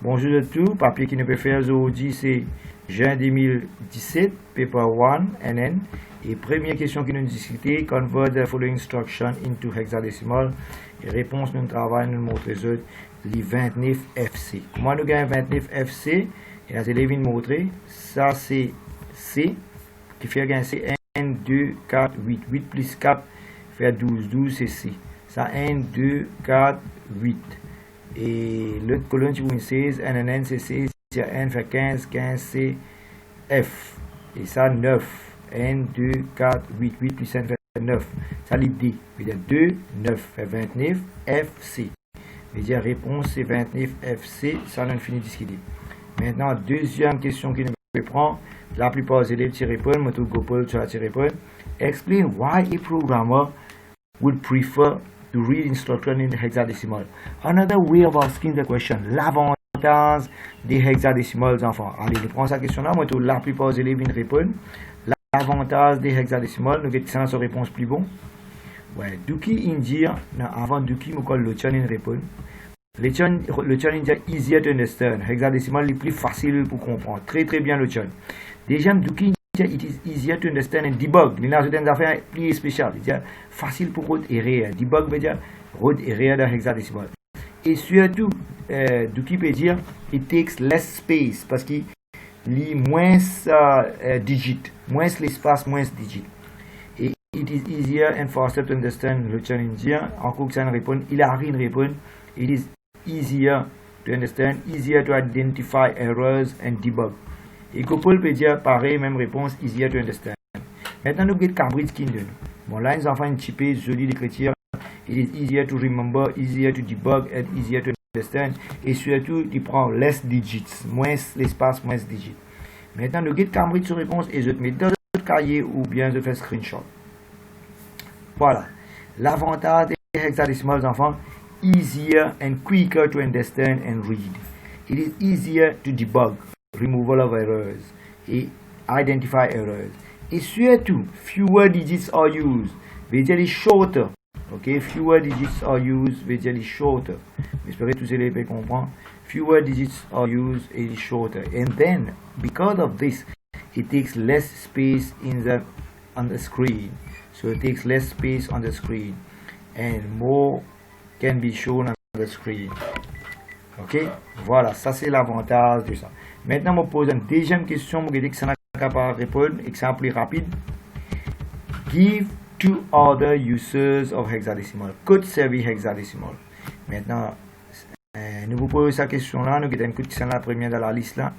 Bonjour à tous, papier qui nous peut faire aujourd'hui c'est juin 2017, paper 1 NN. Et première question qui nous discuter, convert the following instruction into hexadecimal. Et réponse nous travaillons, nous montrons les 29 FC. Comment nous gagnons 29 FC? Et là, c'est les vignes montrer. Ça c'est C qui fait gagner c'est 1, 2, 4, 8. 8 plus 4 fait 12. 12 c'est C. Ça 1, 2, 4, 8. Et l'autre colonne qui vous 16, NN c'est 16, N fait 15, 15 c'est F. Et ça 9. 1, 2, 4, 8. 8 plus 1 fait 9. Ça l'idée. Il y a 2, 9 fait 29, FC. Il y a réponse c'est 29 FC. Ça on finit de discuter. Maintenant, deuxième question qui nous peut prendre. La plupart des élèves répondent, moi tout Gopal tu as répondre. Explain why a programmer would prefer to read instruction in hexadecimal. Another way of asking the question, l'avantage des hexadécimales, enfants. Allez, nous prenons cette question-là, moi, la plupart des élèves répondent. L'avantage des hexadécimales, nous avons sa réponse plus bon. Ouais, Duki India, avant Duki, nous colle le chan in répond. Le chan India easier to understand. Hexadécimal est plus facile pour comprendre. Très très bien le chan. Déjà, Duki it is easier to understand and debug. Il y a certaines affaires plus spéciales. C'est facile pour road et réel. Debug veut dire road et réel dans hexadécimal. Et surtout, Duki peut dire it takes less space parce qu'il lit moins digits, moins l'espace, moins digits. Et it is easier and faster to understand le chan indien. Encore que ça ne répond, il a rien répond. It is easier to understand, easier to identify errors and debug. Et Gopal peut dire pareil, même réponse, easier to understand. Maintenant, nous avons Cambridge qui donne. Bon, là, les enfants ont typé, joli l'écriture. It is easier to remember, easier to debug, and easier to understand. Et surtout, il prend less digits, moins l'espace, moins digits. Maintenant, nous avons Cambridge sur réponse et je te mets dans le cahier ou bien je fais screenshot. Voilà. L'avantage des hexadécimales, enfants, easier and quicker to understand and read. It is easier to debug. Removal of errors et identify errors. Et surtout, fewer digits are used. Veut dire shorter. Ok, fewer digits are used. Veut dire shorter. J'espère que tous les élèves comprennent. Fewer digits are used et shorter. And then, because of this, it takes less space on the screen. So it takes less space on the screen, and more can be shown on the screen. Ok, voilà, ça c'est l'avantage de ça. Maintenant, je me pose une deuxième question, je vais dire que ça n'a pas répondre, exemple rapide. Give two other uses of hexadecimal. Code service hexadecimal. Maintenant, nous vous posons cette question-là, nous avons une question la première dans la liste là.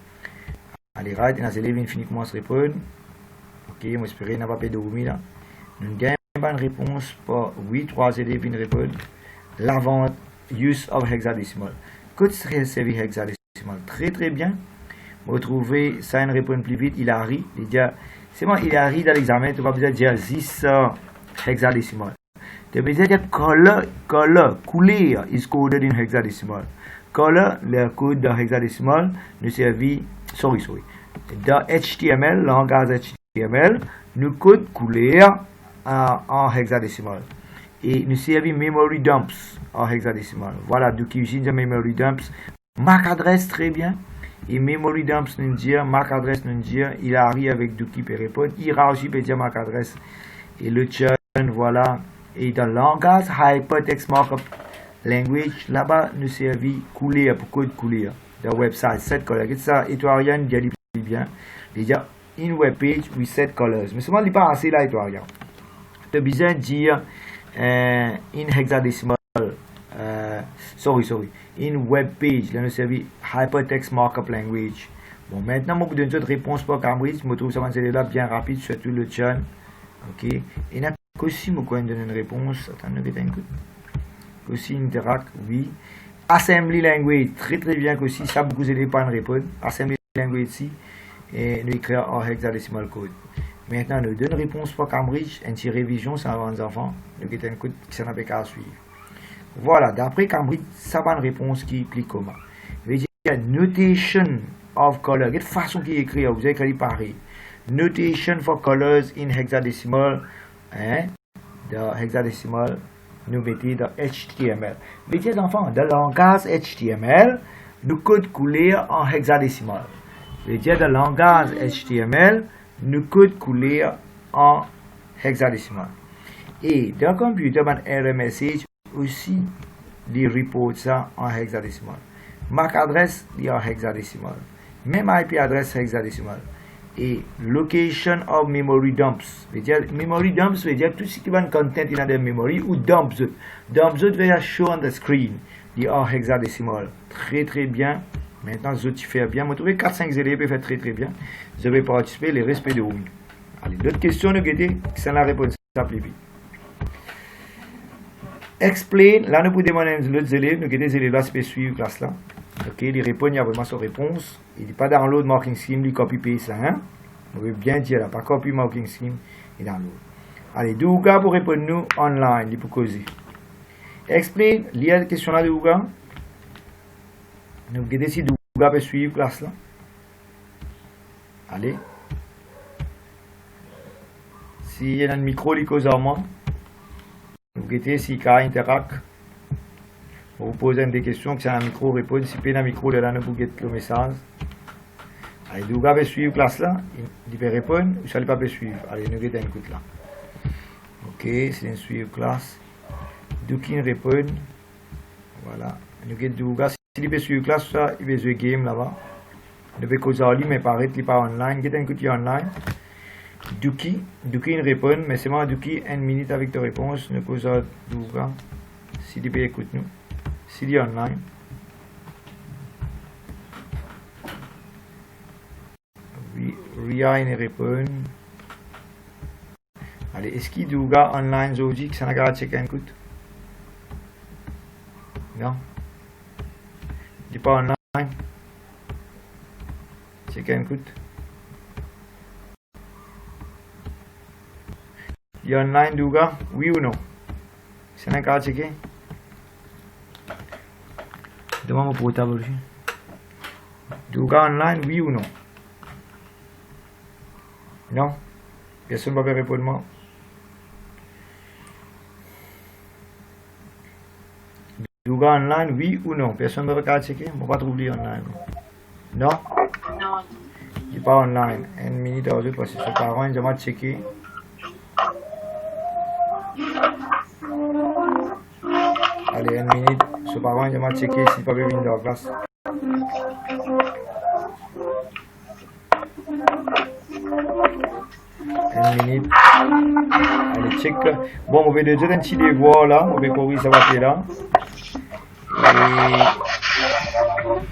Allez, right, et les élèves finissent commencent à répondre. Ok, moi j'espère qu'il n'y a pas de dormir là. Nous avons une bonne réponse pour 8, 3 élèves qui répondent. L'avantage use of hexadecimal. Code service hexadecimal. Très très bien. Vous trouvez ça une réponse plus vite, il arrive. C'est moi, il arrive dans l'examen, tu vas besoin de dire 10 hexadecimal. Tu vas besoin de dire color, couleur is coded in hexadecimal. Color, le code de hexadecimal nous servit, dans HTML, langage HTML, nous code couleur en hexadecimal. Et nous servit memory dumps en hexadecimal. Voilà, donc il utilise memory dumps. Marque adresse très bien. Et memory dumps nous dit, marque adresse nous dit, il arrive avec Duki peut répondre. IRA aussi peut dire marque adresse. Et le churn, voilà. Et dans le langage Hypertext Markup Language, là-bas, nous servit couleur pour code couleur. Dans le website, set colors. Et ça, Etorian dit bien. Déjà, in web page, we set colors. Mais souvent, il n'est pas assez là, Etorian. Tu as besoin de dire in hexadecimal. In web page, là nous servi Hypertext Markup Language. Bon, maintenant, moi, vous donne une réponse pour Cambridge. Je trouve ça là bien rapide, surtout le chan. Ok. Et là, aussi, moi, quand donne une réponse, attendez, un coup. Aussi, Interact, oui. Assembly Language, très très bien aussi. Ça, beaucoup d'élèves pas une réponse. Assembly Language ici. Et nous écrire en hexadecimal code. Maintenant, nous donne une réponse pour Cambridge. Une petite révision, ça va les enfants. Nous avons un code qui s'en a qu'à suivre. Voilà, d'après Cambridge, ça va une réponse qui implique comment. Il y a notation of color. Il y a une façon qui est écrite, vous avez écrit pareil. Notation for colors in hexadecimal. Dans hexadecimal, nous mettons dans HTML. Mais les enfants, dans le langage HTML, nous code coulé en hexadécimal. C'est-à-dire, dans le langage HTML, nous code coulé en hexadécimal. Et dans le computer, dans error message, aussi, les reports ça en hexadécimal. MAC adresse, il en hexadécimal. Même IP adresse hexadécimal. Et location of memory dumps. C'est-à-dire, memory dumps veut dire tout ce qui va être content in the memory ou dumps. Dumps veut dire show on the screen. Il en hexadécimal. Très très bien. Maintenant, je vais faire bien. Je trouve 4-5 élèves faire très très bien. Je vais participer les respects de vous. Allez, d'autres questions, nous guettez, c'est la réponse. Ça plus vite. Explain, là nous pouvons demander aux autres élèves, nous guettez les élèves là, c'est suivre classe là. Ok, ils répondent, il y a vraiment sa réponse. Il dit pas download marking scheme, il copy paste ça, hein. On veut bien dire là, pas copy marking scheme et download. Allez, Douga pour répondre nous online, il peut causer. Explain, lire la question là de Douga. Nous guettez si Douga peut suivre classe là. Allez. Si il y a un micro, il cause en moi. Vous guettez si il y a interact. Vous posez des questions, que c'est un micro, répondre. Si il y a un micro, là, vous guettez le message. Allez, vous pouvez suivre la classe là. Il peut répondre, ou ça ne peut pas suivre. Allez, nous guettez un coup là. Ok, c'est une suivre classe. Doukin répond. Voilà. Nous guettez Douga. Si il peut suivre classe, ça, il peut jouer game là-bas. Il peut causer en ligne, mais paraît qu'il n'est pas online. Guettez un coup online. Duki répond, mais c'est moi Duki, 1 minute avec ta réponse, ne cause à Douga, s'il peut écoute nous, s'il est online. Ria répond. Allez, est-ce qu'il Douga online aujourd'hui, que ça n'a qu'à checker un coup? Non? Il n'est pas online? Checker un coup? Il est online, Douga? Oui ou non? C'est un cas à checker? Demande mon portable aussi. Douga online, oui ou non? Non? Personne ne va répondre moi. Douga online, oui ou non? Personne ne va checker? Je ne vais pas trouver online. Non? Non. Il n'est pas online. 1 minute à autre parce que ses parents, ils vont checker. Allez, 1 minute. Ce parent, il m'a checké s'il peut venir dans la classe. 1 minute. Allez, check. Bon, on va déjà un petit devoir là. On va corriger ça va là. Et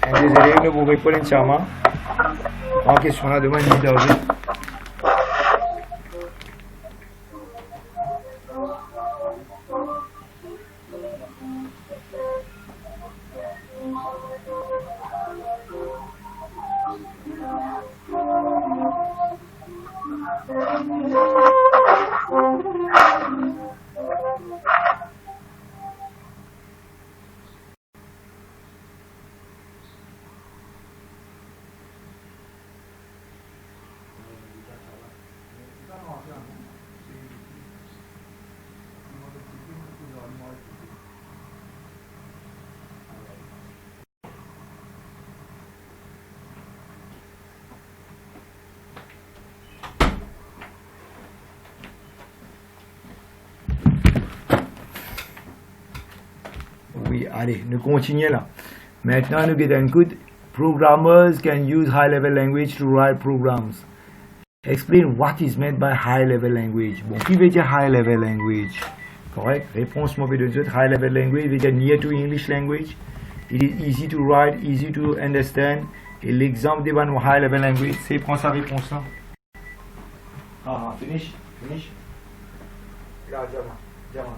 un des élèves ne vous répond entièrement. En question là, demande une minute. Oui, allez, nous continuons là. Maintenant, nous get un coup. Programmers can use high-level language to write programs. Explain what is meant by high-level language. Bon, qui veut dire high-level language? Correct? Réponse mauvaise de suite. High-level language veut dire near to English language. It is easy to write, easy to understand. Et l'exemple de high-level language, c'est prendre sa réponse là. Ah, finish. Là, diamant.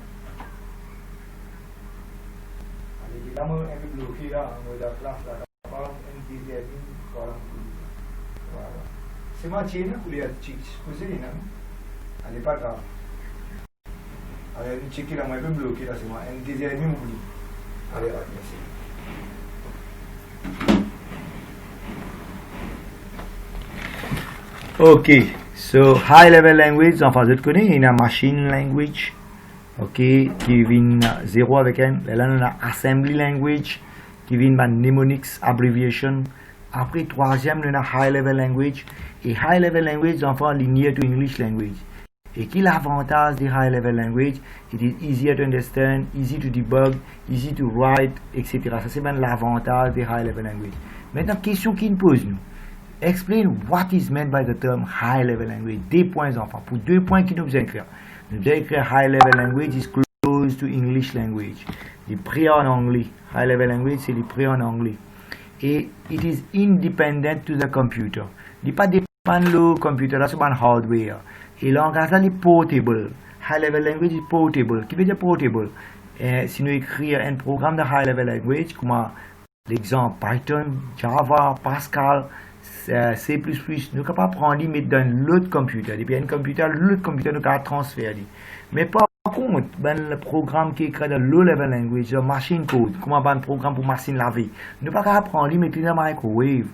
Là, moi, un peu bloqué là, on la classe là, par exemple, un deuxième, par exemple. Voilà. C'est moi qui ai une couleur, elle n'est pas grave. Allez, une checker là, moi, un peu bloqué là, c'est moi. Un deuxième, on oublie. Allez, merci. Okay, so high level language, enfin, je te connais, il y a une machine language. Ok, qui vient 0 avec un. Là, on a assembly language. qui vient de mnemonics abbreviation. Après, troisième, on a high level language. Et high level language, enfants, linear to English language. Et qui est l'avantage des high level language? It is easier to understand, easy to debug, easy to write, etc. Ça, c'est bien l'avantage des high level language. Maintenant, question qui nous pose, nous. Explain what is meant by the term high level language. Des points, enfants. Pour 2 points qui nous besoin écrire. Nous devons écrire high level language is close to English language. Les prêts en anglais. High level language, c'est les prêts en anglais. Et it is independent to the computer. Il n'est pas dépendant du computer, là, c'est un hardware. Et le langage là, il est portable. High level language is portable. Qui veut dire portable? Si nous écrivons un programme de high level language, comme l'exemple Python, Java, Pascal, C++, nous sommes capables de prendre et mettre dans l'autre computer. Et puis, un computer, l'autre computer, nous sommes transférer. Mais par contre, le programme qui est écrit dans low level language, le machine code, comme un programme pour machine laver, nous ne pouvons pas prendre et mettre dans la microwave.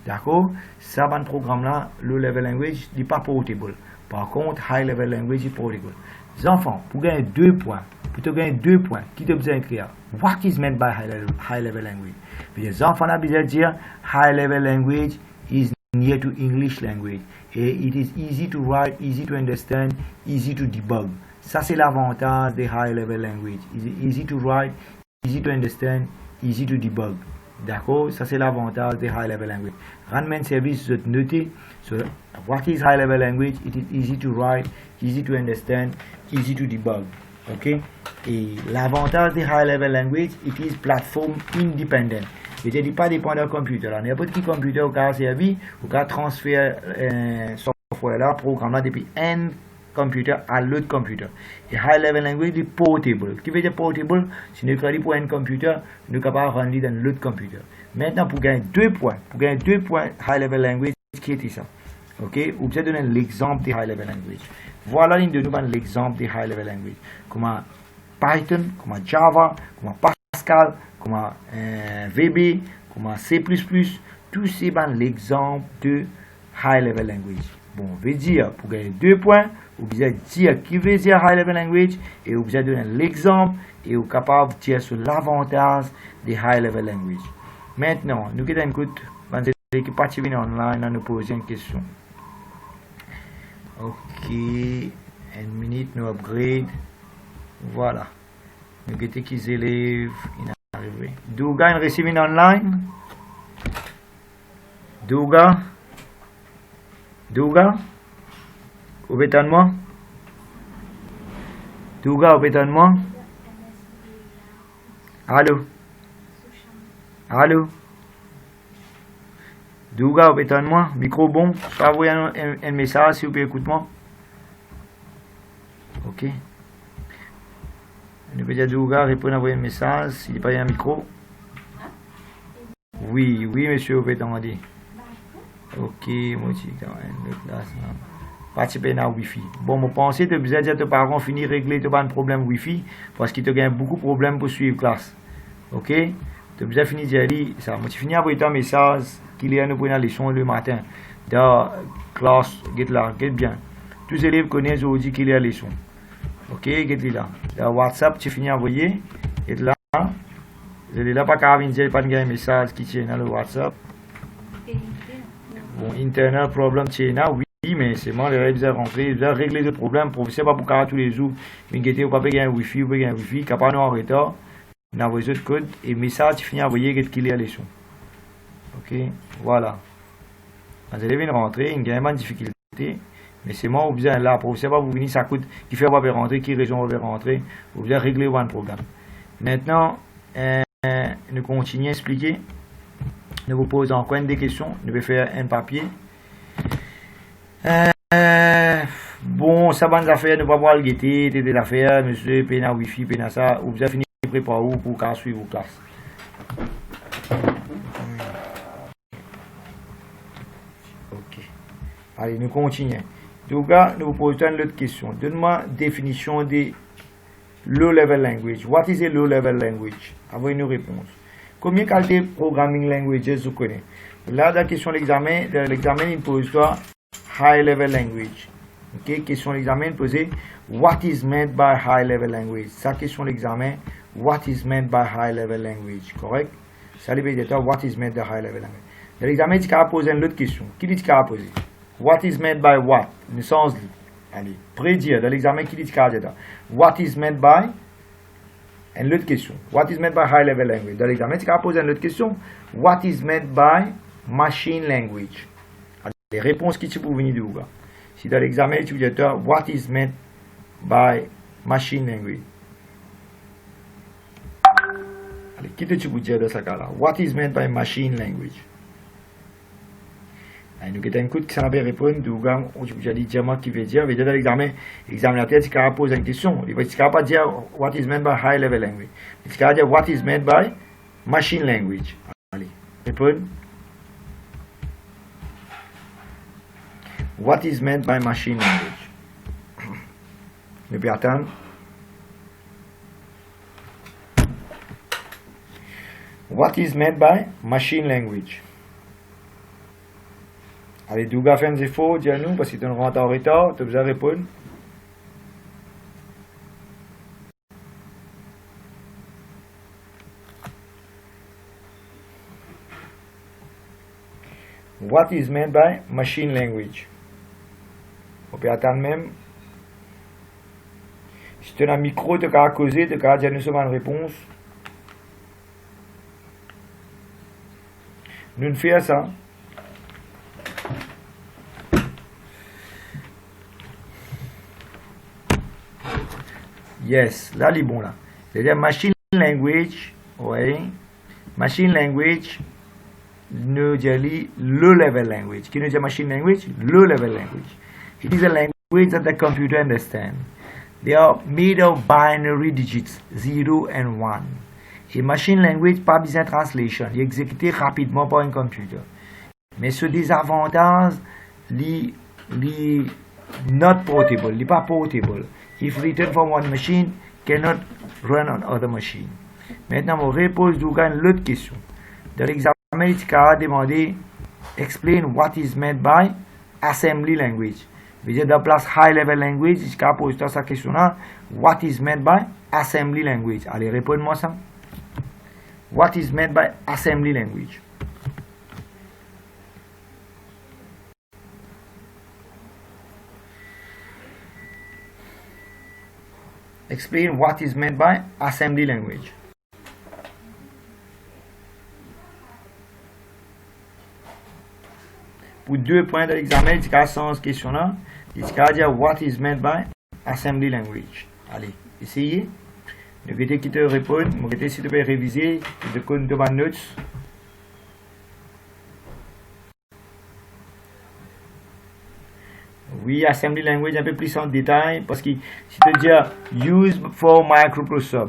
D'accord? Ça, un programme là, low level language, n'est pas portable. Par contre, high level language est portable. Les enfants, pour gagner 2 points, qui te besoin d'écrire? What is meant by high level language? Puis les enfants ont besoin de dire high level language is near to English language. Et it is easy to write, easy to understand, easy to debug. Ça, c'est l'avantage des high level language. Easy to write, easy to understand, easy to debug. D'accord? Ça, c'est l'avantage des high level language. Rendement service, vous notez. So, what is high level language? It is easy to write, easy to understand, easy to debug. OK? Et l'avantage des high level language, it is platform independent. Il ne pas dépendant du computer. N'importe qui computer au cas servi, au cas transférer software là, programme là depuis un computer à l'autre computer. Et high level language est portable. Qui veut dire portable? Si nous écrivons pour un computer, nous sommes capables de rendre dans l'autre computer. Maintenant, pour gagner 2 points, high level language, qui est ça? OK? Vous pouvez donner l'exemple de high level language. Voilà l'une de nous l'exemple de high level language. Comme Python, comme Java, comme Pascal, comme VB, comme C++, tous ces l'exemple de high level language. Bon, on veut dire, pour gagner 2 points, vous pouvez dire qui veut dire high level language et vous pouvez donner l'exemple et vous êtes capable de dire sur l'avantage des high level language. Maintenant, nous qui écoute, qui participent online, nous poser une question. OK, une minute, nous upgrade. Voilà. Nous avons qui élèves arrivé. Douga, une receiving online. Douga, vous êtes moi? Douga, vous êtes moi? Allô? Douga, vous êtes moi? Micro bon? Je vais envoyer un message si vous pouvez écouter moi. OK. Nous pouvons dire Douga, répondre à envoyer un message s'il n'y a pas un micro. Oui, monsieur, vous pouvez demander. OK, moi aussi, participer à Wi-Fi. Bon, je pense que tu as besoin de dire à tes parents finir régler ton problème Wi-Fi parce qu'il te gagne beaucoup de problèmes pour suivre la classe. OK? Tu as besoin de finir de dire ça. Moi, tu finis à envoyer un message qu'il y a une leçon le matin. Dans la classe, get bien. Tous les élèves connaissent aujourd'hui qu'il y a une leçon. OK, get là. Dans WhatsApp, tu finis à envoyer. Get là. Vous allez là, pas qu'à venir pas un message qui tient dans le WhatsApp. Bon, internal problem tient là, oui, mais c'est moi, les règles à rentrer, vous allez régler le problème, pour c'est pas pour carrer tous les jours. Mais vous pas payer un Wi-Fi, vous payez un Wi-Fi, capable en retard, vous envoyez ce code, et message, tu finis à envoyer qu'il y a leçon. OK, voilà. Vous allez venir rentrer, il y a une difficulté, mais c'est moi, vous allez là, pour c'est pas vous venir, ça coûte, qui fait pas rentrer, qui région va rentrer, vous allez régler un problème. Maintenant, nous continuons à expliquer. Nous vous posons encore des questions. Nous allons faire un papier. Bon, ça va nous affaires. Nous allons voir le guetter, des affaires, monsieur, pena Wi-Fi, pena ça. Vous avez fini de préparer où pour qu'à suivre vos classes. OK. Allez, nous continuons. Donc là, nous vous posons une autre question. Donne-moi une définition de low level language. What is a low level language? Avez une réponse. Combien de qualités programming languages vous connaissez? Là, la question de l'examen, il pose toi high level language. OK, question de l'examen posée what is meant by high level language? Ça question de l'examen what is meant by high level language, correct? Ça veut dire what is meant by high level language. Dans l'examen, tu as posé une autre question. Qui dit que tu as posé? What is meant by what? Le sens dit. Allez, prédire. Dans l'examen, qui dit que tu as dit? What is meant by? Une autre question. What is meant by high level language? Dans l'examen, tu as posé une autre question. What is meant by machine language? Allez, les réponses qui tu peux venir de où? Si dans l'examen, tu dis what is meant by machine language? Allez, qui tu peux dire dans ce cas-là? What is meant by machine language? Nous avons un coup qui s'en avait répondu, je vous ai dit qui veut dire dans l'examen, l'examinateur, il va poser une question. Il ne va pas dire what is meant by high level language. Il va dire what is meant by machine language. Allez, répondre. What is meant by machine language? Ne peut attendre. What is meant by machine language? Allez, Douga fait des faux, dis-nous, parce que tu rentres en retard, tu as besoin de répondre. What is meant by machine language? On peut attendre même. Si tu as un micro, tu as causé, tu as dire nous sommes une réponse. Nous ne faisons ça. Yes, là, il est bon là. C'est-à-dire machine language, oui. Machine language, nous disons low level language. Qui nous dit machine language? Low level language. It is a language that the computer understands. They are made of binary digits, 0 and 1. Et machine language, pas besoin de translation. Il est exécuté rapidement par un computer. Mais ce désavantage, il not portable, il n'est pas portable. If written from one machine, cannot run on other machine. Maintenant, on repose l'autre question. Dans l'examen, il a demandé explain what is meant by assembly language. Veut dire dans place high level language, il a posé cette question-là. What is meant by assembly language? Allez, réponds-moi ça. What is meant by assembly language? Explain what is meant by assembly language. Pour 2 points de l'examen, il y a 100 questions-là. Il y a dire what is meant by assembly language. Allez, essayez. Ne quittez qui te répond. Ne quittez si tu peux réviser. Tu te connais de ma notes. Oui, assembly language un peu plus en détail parce que si tu dis use for microprocessor,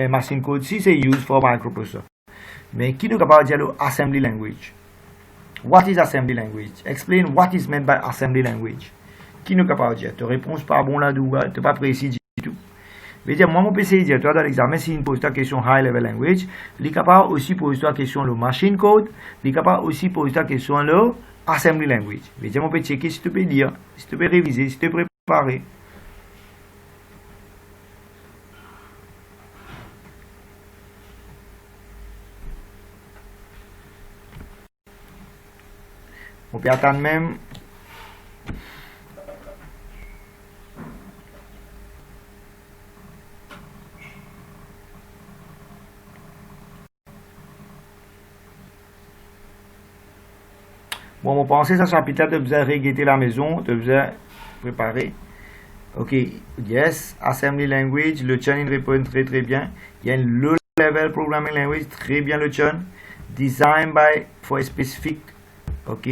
machine code si c'est use for microprocessor. Mais qui nous capable de dire assembly language? What is assembly language? Explain what is meant by assembly language. Qui nous capable de dire? Ta réponse pas bon là d'où tu pas précis du tout. Veut dire moi mon PC dire toi dans l'examen si il pose ta question high level language, il est capable aussi poser ta question le machine code, il est capable aussi poser ta question le assembly language. Veut dire on peut checker si tu peux lire, si tu peux réviser, si tu peux préparer. On peut attendre même. Bon, on pensait ça chapitre, tu besoin regretter la maison, tu besoin préparer. Ok, yes, assembly language, le Chan il répond très très bien. Il y a une low level programming language, très bien le Chan. Design by for a specific, ok,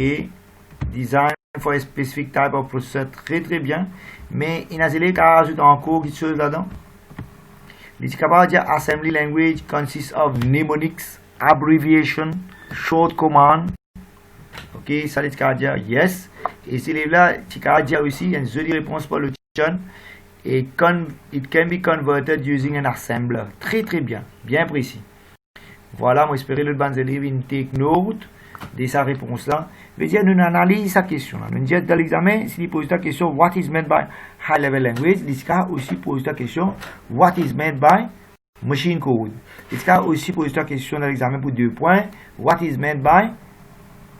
design for a specific type of processor, très très bien. Mais il y a des cas à ajouter encore quelque chose là-dedans. Il est capable de dire assembly language consists of mnemonics, abbreviation, short command. Ok, ça dit qu'à dire yes. Et ces livres-là, tu peux dire aussi, il y a une jolie réponse pour le Chan. Et it can be converted using an assembler. Très très bien, bien précis. Voilà, moi j'espère que le banc élève une take note de sa réponse-là. Veut dire, nous analysons sa question-là. Nous disons dans l'examen, s'il pose la question, what is meant by high level language, il aussi pose la question, what is meant by machine code. Est-ce qu'il y a aussi posé la question dans l'examen pour 2 points? What is meant by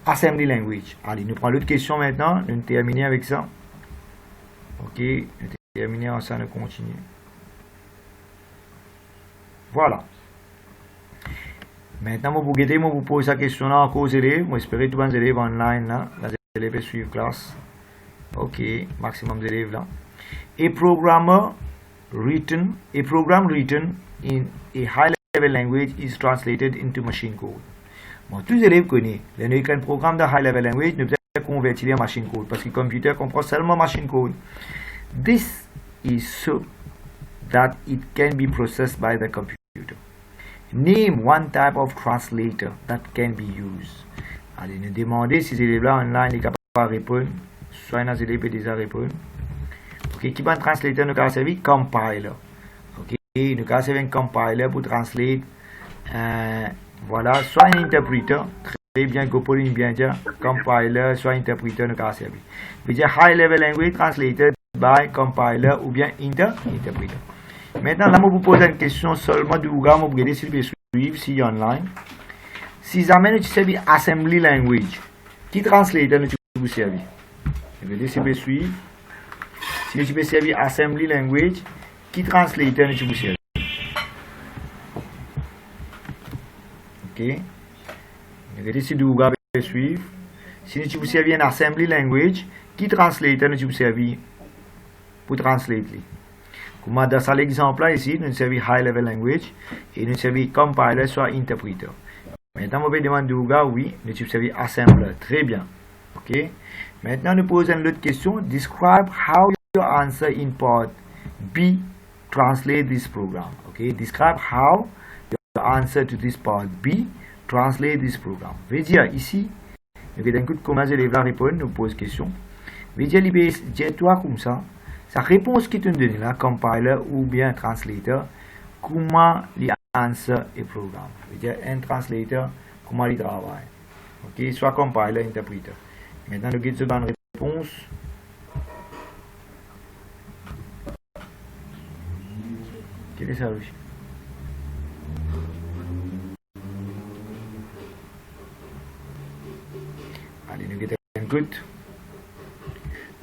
assembly language? Allez, nous prenons l'autre question maintenant. Nous terminons avec ça. Ok, nous terminons ça, nous continuons. Voilà. Maintenant, vous guettez, vous posez la question là encore aux élèves. Moi, j'espère que tous les élèves online là, les élèves suivent classe. Ok, maximum d'élèves là. A program written in a high-level language is translated into machine code. Bon, tous les élèves connaissent. Les un programme de high-level language ne peut pas convertir en machine code parce que le computer comprend seulement machine code. This is so that it can be processed by the computer. Name one type of translator that can be used. Allez, nous demander si ces élèves-là online sont capables de répondre. Soit les élèves peuvent déjà répondre. Ok, qui va translator nous a servi? Compiler. Ok, nous a servi un compiler pour translate. Voilà, soit un interpréteur. Très bien, Gopolin bien dit. Compiler, soit interpréteur nous a servi. Veut dire high level language translated by compiler ou bien interpréteur. Maintenant, là, je vous pose une question seulement du Google, vous regardez si vous suivre, si online. Si jamais tu servis assembly language, qui translator nous vous servi? Regardez si vous suivre. Si tu peux servir assembly language, qui translator nous vous servi? Ok. Regardez si du Google peut suivre. Si tu vous servi un assembly language, qui translator nous vous servi pour translate? Comme dans l'exemple là ici, nous servons high level language et nous servons compiler soit interpréteur. Maintenant, on va demander au gars, oui, nous servons assembler. Très bien. Ok. Maintenant, nous posons une autre question. Describe how your answer in part B translate this program. Ok. Describe how your answer to this part B translate this program. Veut dire ici, nous allons écouter comment les élèves répondent, nous posent question. Veut dire, dis-toi comme ça. Sa réponse qui te donne là, compiler ou bien translator, comment il answer et programme. C'est-à-dire un translator, comment il travaille. Ok, soit compiler, interpréteur. Maintenant, nous avons une bonne réponse. Quel est ça aussi? Allez, nous avons une good.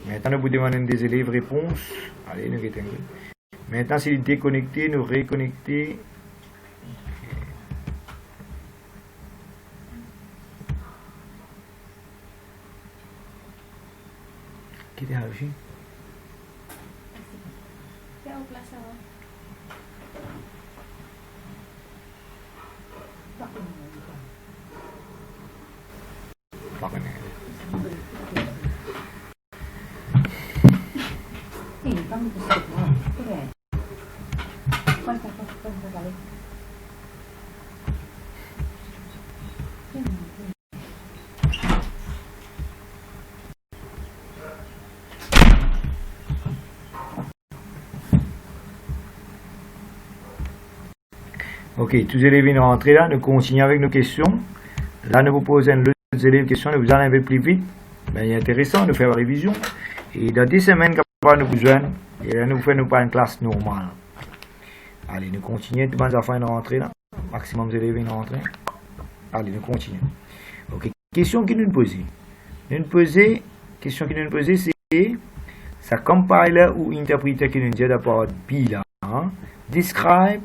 Maintenant, nous vous demandons des élèves réponse. Allez, nous mettons. Maintenant, s'il est déconnecté, nous réconnecter. Qui est là? Ok, tous les élèves viennent rentrer là, nous continuons avec nos questions. Là, nous vous posons les élèves questions, nous vous allons un peu plus vite. Ben, il est intéressant de faire la révision. Et dans 10 semaines, quand nous vous joignons, et là, nous faisons pas une classe normale. Allez, nous continuons, tous les enfants viennent rentrer là. Maximum d'élèves viennent rentrer. Allez, nous continuons. Ok, question qui nous posent. Question qui nous posent, c'est ça compiler ou interpréter qui nous dit d'abord B là. Hein? Describe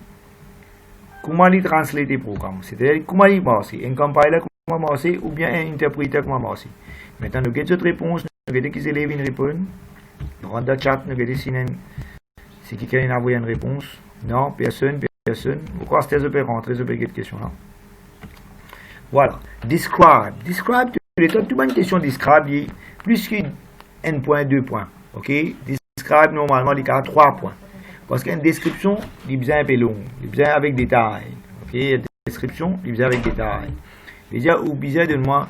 comment il translate les programmes. C'est-à-dire comment il marche. Un compiler comment marche ou bien un interpréteur comment marche. Maintenant, nous avons cette réponse. Nous avons qui élèves répondent. Nous rentrons dans le chat. Nous avons si quelqu'un a envoyé une réponse. Non, personne. Pourquoi est-ce que vous pouvez rentrer sur cette question là? Voilà. Describe. Describe, tout une question describe, plus qu'un point, 2 points. Ok? Describe, normalement, il y a 3 points. Parce qu'une description, il est bien un peu long. Il est bien avec détail. Ok? Une description, il est bien avec détail. C'est-à-dire, ou bien de moi,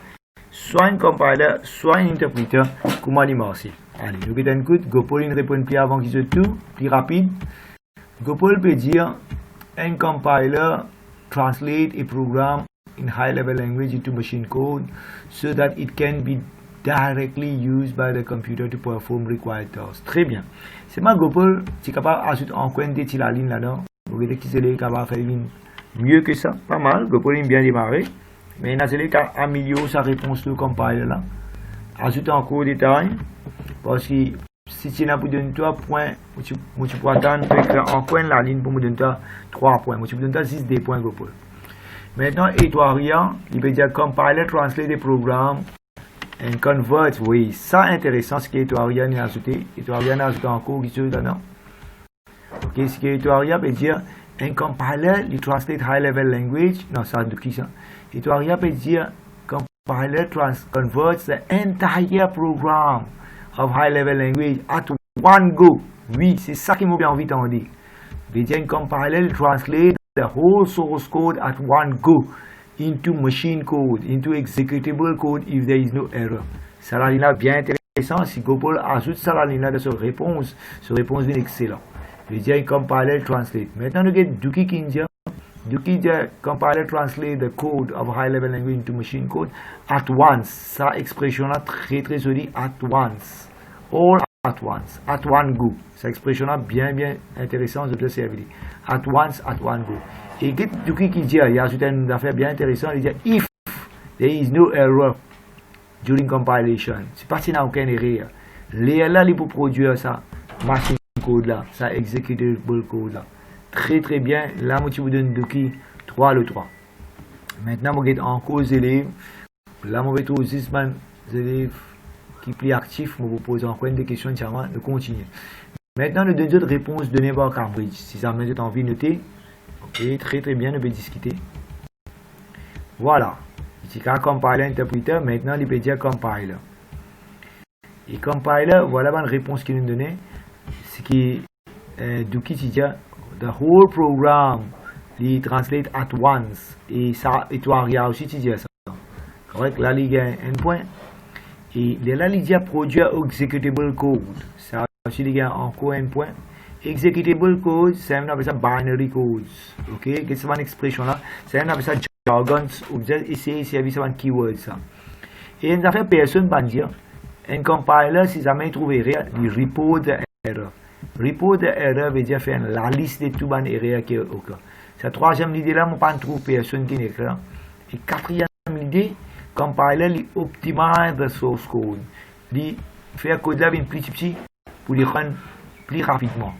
soit un compiler, soit un interpréteur, comment il marche. Allez, nous mettons un coup. Gopol répond plus avant qu'il se tout, plus rapide. Gopol peut dire, un compiler translate a program in high-level language into machine code so that it can be directly used by the computer to perform required tasks. Très bien. C'est ma Gopol, tu es capable d'ajouter encore une la ligne là-dedans. Vous voyez qui c'est les capables de faire mieux que ça, pas mal, vous pouvez bien démarrer. Mais c'est les cas améliorer sa réponse de compiler là. Ajouter encore des détails, parce que si tu n'as pas donné 3 points, tu peux attendre en coin la ligne pour me donner 3 points. Tu peux donner 6 des points. Maintenant, Etuaria, il peut dire compiler, translate des programmes and convert. Oui, ça intéressant ce qu'Etuaria n'a ajouté. Etuaria n'a ajouté encore quelque chose là. Ok, ce qu'Etuaria peut dire un compiler, il translate high level language. Non, ça de qui ça? Etuaria peut dire compiler converts the entire program of high level language at one go. Oui, c'est ça qui m'a bien envie d'entendre. Veut dire un compiler translate the whole source code at one go into machine code, into executable code if there is no error. Ça là bien intéressant. Si Gopal ajoute ça là de sa réponse est excellent. Veut dire un compiler translate. Maintenant nous avons Duki Kinja. Duki dit compiler translate the code of high level language into machine code at once. Ça expression là très jolie, at once. All at once, at one go. Cette expression là bien intéressante de servir. At once, at one go. Et Duki qui dit, il a ajouté une affaire bien intéressante, il dit if there is no error during compilation. C'est pas si n'a aucune erreur. L'erreur là, il peut produire ça machine code là, ça executable code là. Très bien. Là, moi, tu vous donne Duki 3 le 3. Maintenant, je vais en cause élèves. Là, je vais trouver 6 élèves qui sont plus actifs. Je vais vous poser encore des questions de continuer. Maintenant, nous donne d'autres réponses données par Cambridge. Si ça m'a envie de noter, ok, très bien, on peut discuter. Voilà. Ici, quand compiler interpréteur, maintenant, il peut dire compiler. Et compiler, voilà une réponse qu'il nous donnait. Ce qui est Duki qui dit the whole program, il translate at once. Et ça, Etuaria aussi, tu dis ça. Correct? Là, il y a un point. Et là, il y a produire executable code. Ça aussi, il y a encore un point. Executable code, c'est un ça binary codes. Ok? Qu'est-ce que c'est une expression là? C'est un ça jargons. Ou bien essayer de servir ça keyword ça. Et une affaire personne va dire, un compiler, si jamais il trouve erreur, il report error. Report error veut dire faire la liste de toutes les erreurs qui occurrent. Cette troisième idée là, on ne trouve personne qui écrit. Et quatrième idée, compiler, il optimise the source code. Il fait le code là plus petit pour le rendre plus rapidement,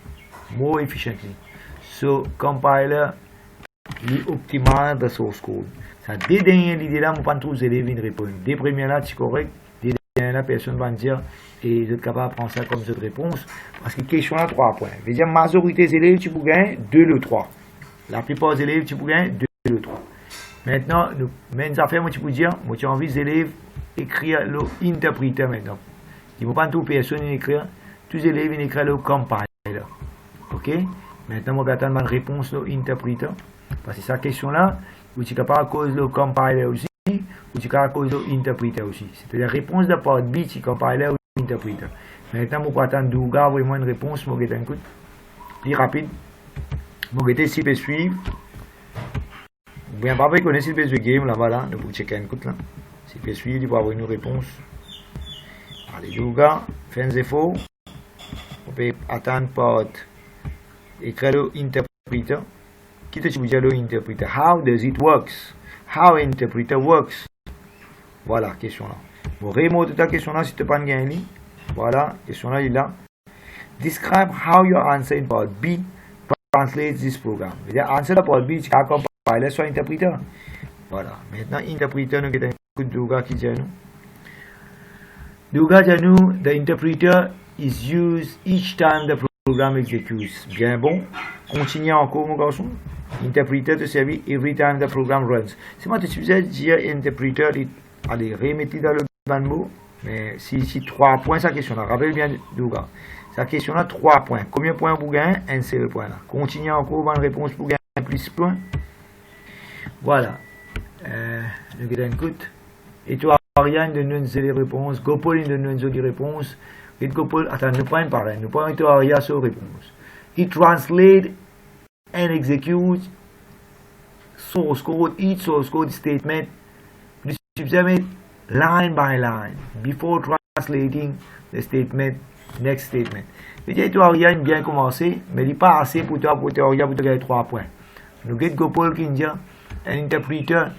more efficiently. So, compiler, il optimise the source code. Ça, dès dernières idées là, on ne trouve pas élèves qui répondent. Dès premières là, c'est correct. Dès dernières là, personne va dire et vous êtes capable de prendre ça comme cette réponse. Parce que question là, 3 points. Je veux dire, majorité des élèves, tu peux gagner 2 le 3. La plupart des élèves, tu peux gagner 2 le 3. Maintenant, nous, mêmes affaires, moi, tu peux dire, moi, tu as envie des élèves écrire l'interpréteur maintenant. Il ne faut pas tout personne écrire. Tous les élèves écrivent le compiler. Ok? Maintenant, moi, j'attends ma réponse de l'interpréteur. Parce que cette question-là, vous êtes capable à cause de compiler aussi, ou vous êtes capable à cause de l'interpréteur aussi. C'est-à-dire la réponse de la part B, c'est compiler ou interpréteur. Maintenant, je vais attendre Douga, vraiment une réponse, je vais écouter plus rapide. Je vais essayer de suivre. Bien, papa, il connaît le game là-bas, là. Nous pouvons checker un coup là. Si peut suivre, il va avoir une réponse. Allez, Douga, faites un effort. On peut attendre par écrire l'interpréteur. Qui te dit l'interpréteur? How does it works? How interpreter works? Voilà, question là. Bon, remonte ta question là si tu n'as pas gagné. Voilà, question là, il est là. Describe how your answer in part B translates this program. C'est-à-dire, answer de part B, tu as compiler soit interpréteur. Voilà, maintenant, interpréteur, nous avons un coup de Douga qui dit à nous. Douga dit à nous, the interpreter is used each time the program executes. Bien bon, continuez encore, mon garçon. Interpréteur te servir every time the program runs. C'est moi, tu faisais dire interpréteur, allez, remettez dans le ban mot. Mais si 3 points, sa question là, rappelez bien, Douga. Sa question là, 3 points. Combien de points pour gagner? Un seul point là. Continuez encore, bonne réponse pour gagner plus points. Voilà. Nous avons une coute. Et toi, Ariane de nous les réponses. Gopal de nous les réponses. Et Gopal, attends, nous pas pareil. Nous pas toi, Ariane sur réponse. He translate and execute source code, each source code statement. Line by line before translating the statement next statement. Le tutoriel bien commencé, mais il n'est pas assez pour toi pour gagner 3 points. Nous get Gopal qui dit un interpréteur.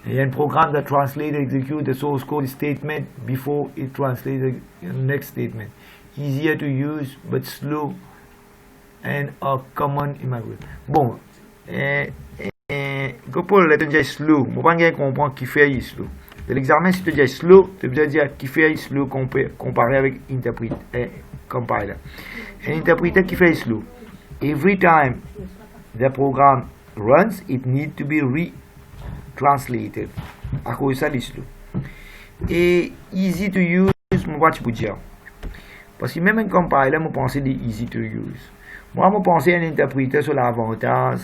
Il y a un programme that translate and execute the source code statement before it translates the next statement. Easier to use but slow and a common image. Bon, Gopal est déjà slow. Je ne pas comprendre qui fait slow. De l'examen, si tu dis slow, tu peux dire qui fait slow comparé avec compiler. Un interpréteur qui fait slow. Every time the program runs, it needs to be translated à cause de ça slow. Et easy to use, moi je peux dire parce que même un compiler je pense de easy to use. Moi je pense un interpréteur sur l'avantage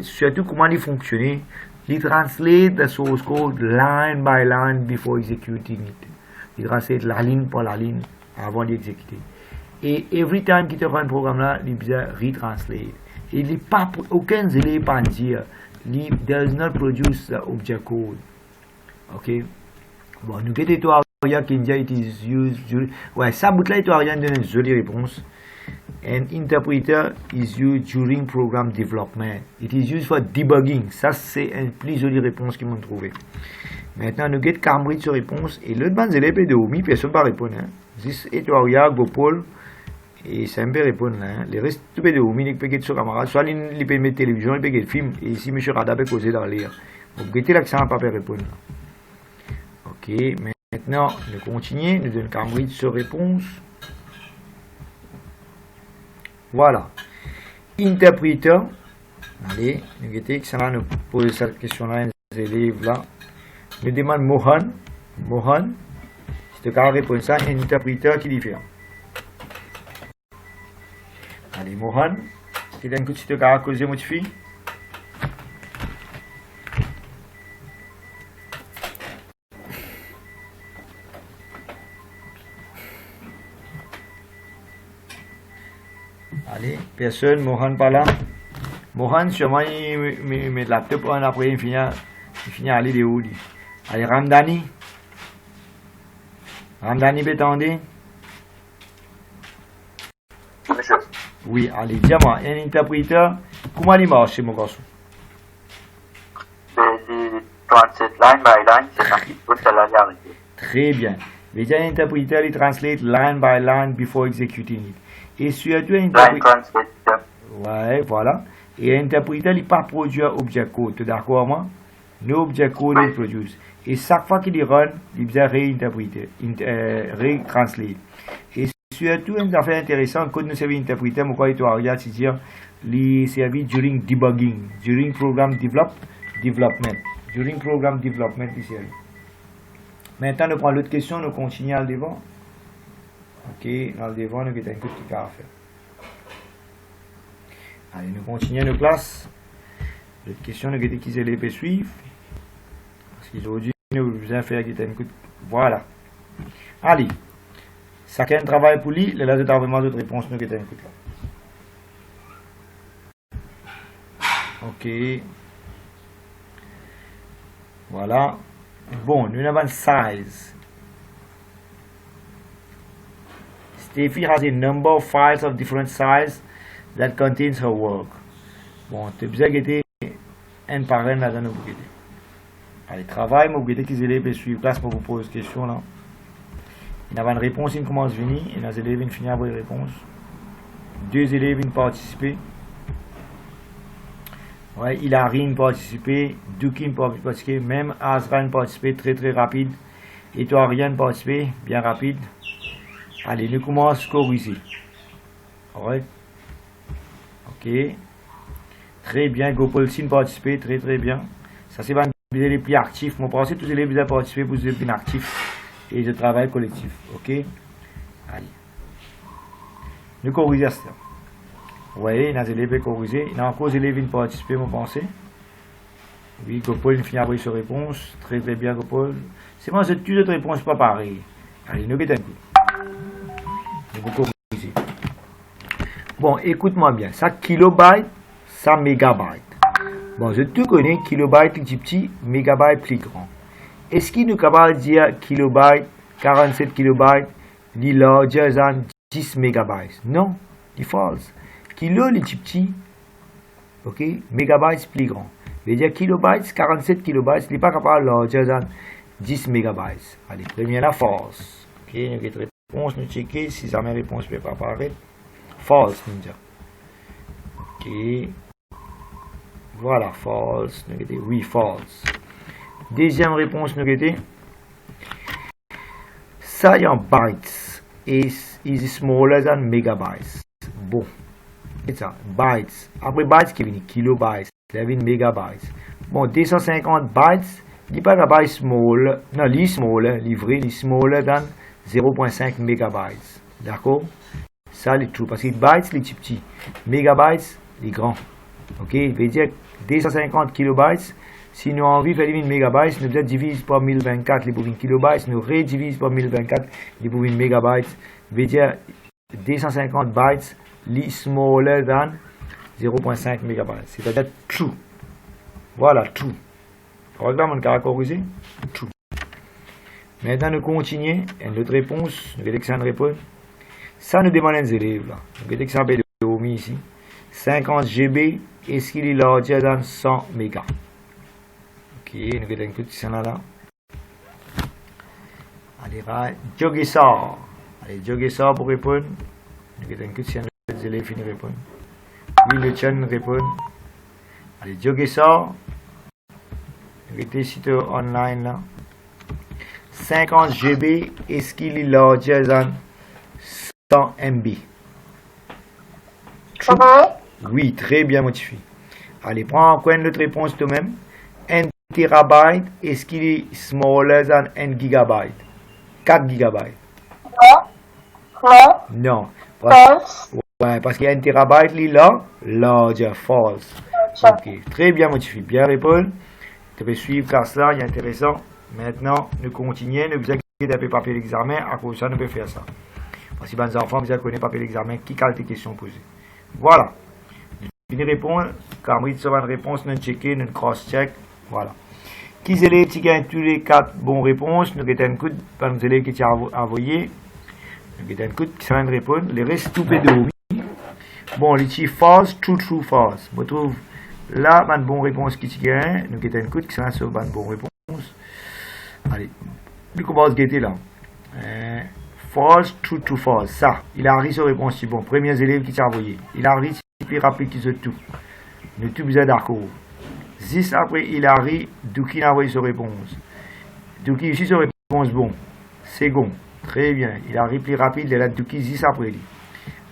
surtout comment il fonctionne. Il translate the source code line by line before executing it. Il translate la ligne par la ligne avant d'exécuter. Et every time qu'il te run un programme là, il doit retranslate. Il n'est pas aucun délai pas dire it does not produce the object code. Ok. Bon, nous avons tutoriel qui dit it is used. Ouais, ça bout là tutoriel donne une jolie réponse. An interpreter is used during program development. It is used for debugging. Ça c'est une plus jolie réponse qu'ils m'ont trouvé. Maintenant nous avons Cambridge sur réponse et l'autre bande élève de Omi, personne ne va répondre. This tutoriel Gopal et ça me répondre là. Les restes tout de Omi ils peuvent sur camarade, soit ils peuvent mettre télévision, ils peuvent mettre film et ici monsieur Rada peut causer dans l'air. Vous mettez l'accent pas répondre. OK, maintenant nous continuons, nous donnons Cambridge sur réponse. Voilà. Interpréteur. Allez, nous allons nous poser cette question-là aux élèves là. Nous demande Mohan. Mohan. Si tu as répondu ça, un interpréteur qui diffère. Allez, Mohan. Si tu as causé mon fille. Allez, personne, Mohan pas là. Mohan, sûrement, il met le laptop après, il finit à aller de où. Allez, Ramdani. Ramdani, bétendé. Monsieur. Oui, allez, dis-moi, un interpréteur, comment il marche, mon garçon? C'est translate line by line, c'est un petit peu de la réalité. Très bien. Déjà, un interpréteur, il translate line by line before executing it. Et surtout, un interpréteur. Ouais, voilà. Et un interpréteur, il pas produit object code. Tu es d'accord, moi? No object code is produced. Et chaque fois qu'il run, il doit réinterpréter, retranslate. Et surtout, une affaire intéressante, quand nous servons interpréter, moi, il doit regarder, c'est-à-dire, les services during debugging, during program development. During program development, ici. Maintenant, nous prenons l'autre question, nous continuons à le devant. Ok, dans le devant, nous avons un coup de cas à faire. Allez, nous continuons nos classes. L'autre question, nous avons qu'ils élèves suivre. Parce qu'aujourd'hui, nous avons besoin de faire un coup de... Voilà. Allez. Chacun travaille pour lui. Les autres vraiment d'autres réponses, nous avons un coup de là. Ok. Voilà. Bon, nous avons size. Steffi has a number of files of different size that contains her work. Bon, tu as besoin de un par un là-dedans. Allez, travail, mais vous voyez qu'ils élèves suivent place pour vous poser des questions là. Il y a une réponse, il commence à venir, et les élèves finissent à avoir une réponse. 2 élèves viennent participer. Ouais, il a rien participé, Dukin participé, même Azran participé très très rapide. Et toi, rien participé, bien rapide. Allez, nous commençons à corriger. Ouais. Ok. Très bien, Gopolsin participé, très très bien. Ça c'est les élèves plus actifs. Moi, pensez tous les élèves ont participé pour les élèves actifs et de travail collectif. Ok. Allez. Nous corrigeons ça. Vous voyez, les élèves corrigés. Il y a encore des élèves qui participent, vous pensez? Oui, Gopol finit à sa réponse. Très très bien, Gopol. C'est moi, c'est toutes les réponses pas pareilles. Allez, nous mettons un coup. Nous corriger. Bon, écoute-moi bien. Ça, kilobyte, ça, mégabyte. Bon, je te connais, kilobyte plus petit, mégabyte plus grand. Est-ce qu'il nous capable de dire kilobyte, 47 kilobytes, li larger than 10 megabytes. Non, il false. Kilo, les petits, ok, megabytes plus grand. Veut dire kilobytes, 47 kilobytes, il n'est pas capable de larger than 10 megabytes. Allez, première la false. Ok, nous avons réponse, nous checker si ça ma réponse ne peut pas apparaître. False, nous dire. Ok. Voilà, false. Nous avons oui, false. Deuxième réponse, nous avons Cyan bytes is smaller than megabytes. Bon. C'est ça, bytes. Après bytes qui vient kilobytes, ça vient megabytes. Bon, 250 bytes, il n'est pas capable small, non, il est small, livré, il est smaller than 0.5 megabytes. D'accord? Ça, c'est true, parce que bytes, il est petit. Megabytes, il est grand. Ok? Il veut dire 250 kilobytes. Si nous avons envie de faire 1000 megabytes, nous devons diviser par 1024 les bobines kilobytes, nous redivisons par 1024 les bobines megabytes. Il veut dire 250 bytes, li smaller than 0.5 megabytes. C'est-à-dire true. Voilà, true. Regarde mon caractérisé. True. Maintenant, nous continuons. Une autre réponse. Nous allons répondre. Ça nous demande les élèves. Là. Nous allons exemple de OMI ici. 50 GB, est-ce qu'il est larger than 100 mégas? Ok, nous allons écouter ça là. Allez, jogger ça. Allez, jogger ça pour répondre. Nous allons écouter ça. Les élèves finissent répondre. Oui, le chien répond. Allez, jogger ça. Nous allons site online là. 50 GB, est-ce qu'il est larger than 100 MB? True? Oui, très bien modifié. Allez, prends encore une autre réponse toi-même. 1 terabyte, est-ce qu'il est smaller than 1 gigabyte? 4 gigabytes. Non. False. Ouais, parce qu'il y a 1 terabyte, il est là. Larger, false. Ok, très bien modifié. Bien répondu. Tu peux suivre classe là, il est intéressant. Maintenant, nous continuons. Ne vous inquiétez pas de papier d'examen. À cause de ça, nous pouvons faire ça. Parce que les enfants, vous connaissez papier d'examen, qui qualité questions posées. Voilà. Une réponse, quand vous avez une réponse, nous checker, nous cross-check. Voilà. Qui élèves qui gagnent tous les 4 bonnes réponses, nous avons un coup par nos élèves qui ont envoyé. Nous avons un coup qui savent répondre. Les restes tout pédaux. Bon, les chiffres false, true, true, false. Je trouve là, une bonne réponse qui gagne. Nous avons un coup qui savent sur une bonne réponse. Allez, nous commençons à guetter là. False, true, true, false. Ça, il a arrivé sur réponse si bon. Premier élève qui t'a envoyé. Il a arrivé plus rapide qu'ils ont tout. Nous tout besoin d'accord. 10 après, il a arrivé, Douki a envoyé sur réponse. Douki ici sur réponse bon. Second. Très bien. Il arrive plus rapide, il a Douki 10 après lui.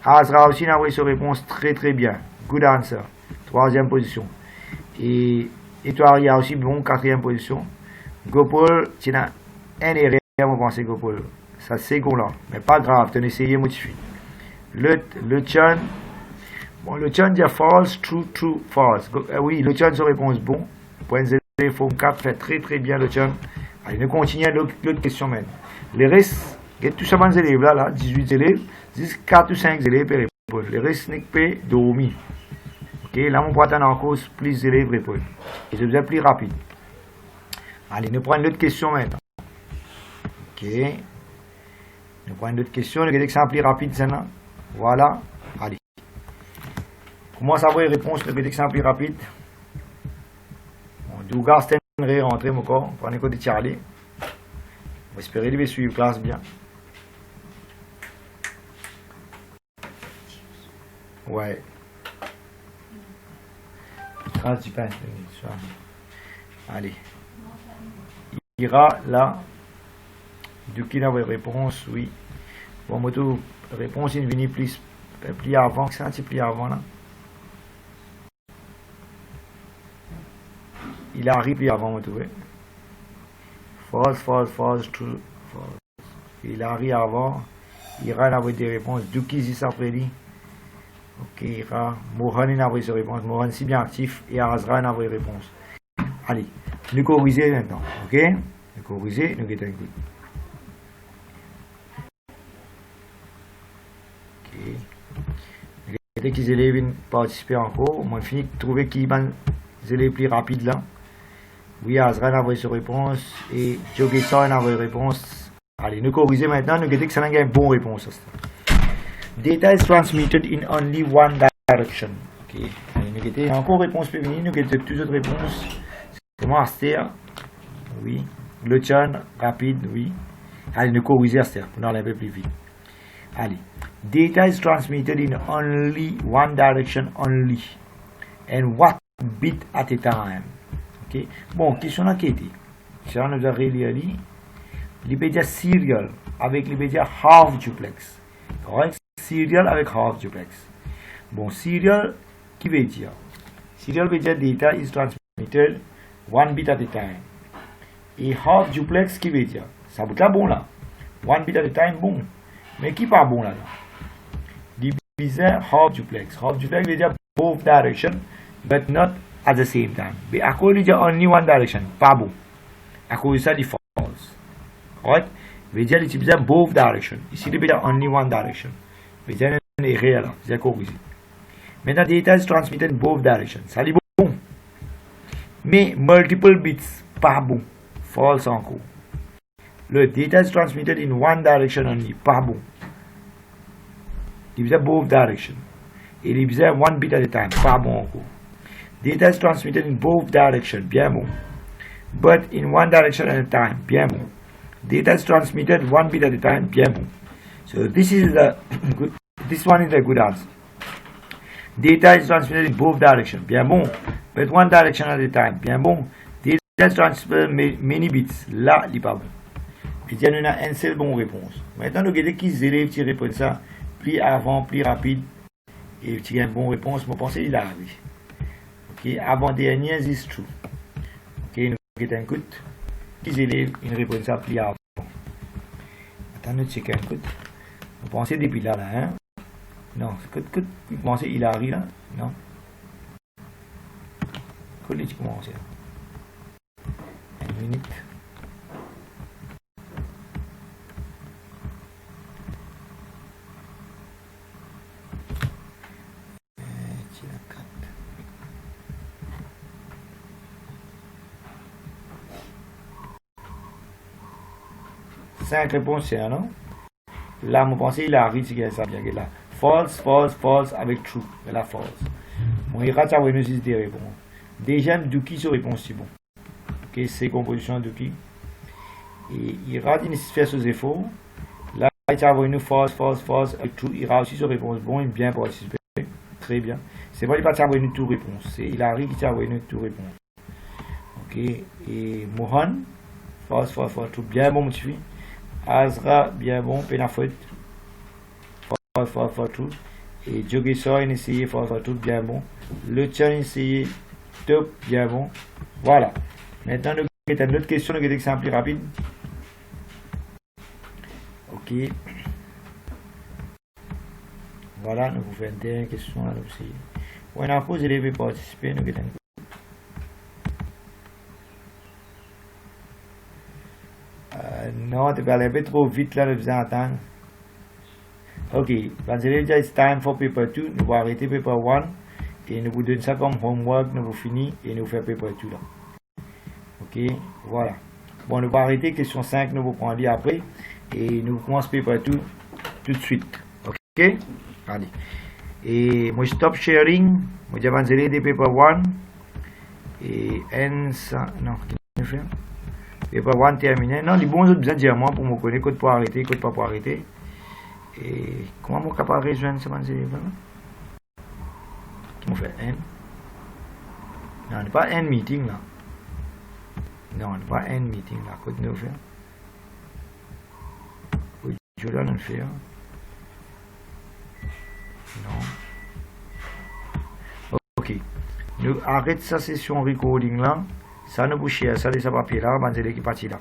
Azra aussi a envoyé sur réponse très très bien. Good answer. 3e position. Et toi, il y a aussi bon, 4e position. Gopol, tu as un erreur, on pense Gopol. Ça c'est second là. Mais pas grave, tu as essayé de modifier. Le Chan. Bon, le Chan dit false, true, true, false. Oui, le Chan se réponse bon. Point 0, forme 4, fait très très bien le Chan. Allez, nous continuons l'autre question maintenant. Les restes, il y a tout ça les élèves là, 18 élèves, 10, 4 ou 5 élèves peuvent répondre. Les restes n'est pas dormi. Ok, là, on peut attendre en cause, plus d'élèves répondent. Et c'est déjà plus rapide. Allez, nous prenons l'autre question maintenant. Ok. Nous prenons l'autre question, le exemple plus rapide, c'est là. Voilà. Allez. Comment savoir les réponses, le exemple plus rapide? Bon, Dougar, c'est une rentrée, mon corps. Prenez côté de Charlie. On va espérer qu'il va suivre classe bien. Ouais. Trace du pain. Allez. Il ira là. Du qui n'a pas de réponse, oui. Bon, moto, réponse, il vient plus avant que ça, un petit plus avant là. Il arrive plus avant, moto, oui. False, false, false, true, false. Il arrive avant. Il ira avoir des réponses. Du qui dit ça après lui. Ok, il ira. Mohan, il n'a pas de réponse. Mohan, si bien actif. Et Azra, n'a pas de réponse. Allez, nous corriger maintenant. Ok? Nous corriger, nous guettons un coup. Dès qu'ils élèves participer encore, on finit de trouver qui sont les élèves plus rapides là. Oui, Azra a envoyé sa réponse et Jogesan a envoyé réponse. Allez, nous corriger maintenant, nous avons que ça a une bonne réponse. Data is transmitted in only one direction. Ok, allez, nous avons encore réponse féminine, nous avons deux autres réponses. C'est moi, Aster. Oui. Le chan, rapide, oui. Allez, nous corriger Aster, pour aller un peu plus vite. Allez. Data is transmitted in only one direction only. And what bit at a time? Ok. Bon, question d'enquête. Ça, nous avons réalisé. L'IPEDIA serial avec l'IPEDIA half duplex. Correct? Serial avec half duplex. Bon, serial, qui veut dire? Serial veut dire data is transmitted one bit at a time. Et half duplex, qui veut dire? Ça veut dire bon là. One bit at a time, bon. Mais qui pas bon là? Diviser half duplex. Half duplex veut dire both direction, but not at the same time. Mais à cause de only one direction, pas bon. À cause de ça, il faut. Right? Veut dire utiliser both direction. Ici, il veut dire only one direction. Veut dire une erreur là. C'est corrigé. Maintenant, data is transmitted in both directions. Ça dit bon. Mais multiple bits, pas bon. False encore. Le data is transmitted in one direction only. Pas bon. Il veut dire both direction. Et il veut dire one bit at a time. Pas bon encore. Data is transmitted in both directions. Bien bon. But in one direction at a time. Bien bon. Data is transmitted one bit at a time. Bien bon. So this is the good. This one is a good answer. Data is transmitted in both directions. Bien bon. But one direction at a time. Bien bon. Data is transmitted many bits. Là, il n'est pas bon. Et il y en a une seule bonne réponse. Maintenant, nous regardons qui élèves qui répondent ça. Plus avant, plus rapide. Et tu as une bonne réponse. Moi, je pense qu'il arrive. Ok. Avant dernier, is true. Ok. Nous regardons un coup. Qui élèves, ils répondent ça plus avant. Attends, nous checkons un coup. Vous pensez depuis là, hein? Non, vous pensez il arrive là? Non. Comment tu commences? Une minute. Cinq réponses, c'est non? Là, mon pensée, il arrive, c'est ça bien là. False, false, false avec true. Mais là, false. Bon, il rate à une des réponses. Déjà, Duki se répond si bon. Ok, c'est composition Duki. Et il rate une fait sous efforts. Là, il a une false, false, false avec true. Il rate aussi sa réponse bon et bien participé. Très bien. C'est pas il va avoir une tout réponse. Il arrive, il a une tout réponse. Ok, et Mohan, false, false, false, true. Bien bon, mon petit fils. Azra, bien bon, Penafot, for tout. Et Jogeso, il essayé for tout, bien bon. Le Chan, essayé top, bien bon. Voilà. Maintenant, nous avons une autre question, nous avons un exemple plus rapide. Ok. Voilà, nous vous faisons une dernière question là aussi. On a posé les participer, nous avons non, tu vas aller un peu trop vite là, nous faisons attendre. Ok, it's time for paper 2. Nous allons arrêter paper 1 et nous vous donnons ça comme homework, nous vous finissons et nous faisons paper 2 là. Ok, voilà. Bon, nous allons arrêter question 5, nous vous prenons après et nous commençons paper 2 tout de suite. Ok, allez. Et moi, stop sharing. Moi, j'avance des paper 1 et N ça. Non, qu'est-ce que je fais? Paper 1 terminé. Non, les bons autres besoin de dire moi pour me connaître, code pour arrêter, code pas pour arrêter. Et comment je suis capable de rejoindre ce livre là? Qui m'a fait N? Non, n'est pas N meeting là. Non, n'est pas N meeting là. Code nous faire. Oui, je dois le faire. Non. Ok. Nous arrêtons sa session recording là. Ça nous bouche, ça les papiers là, c'est qui parti là.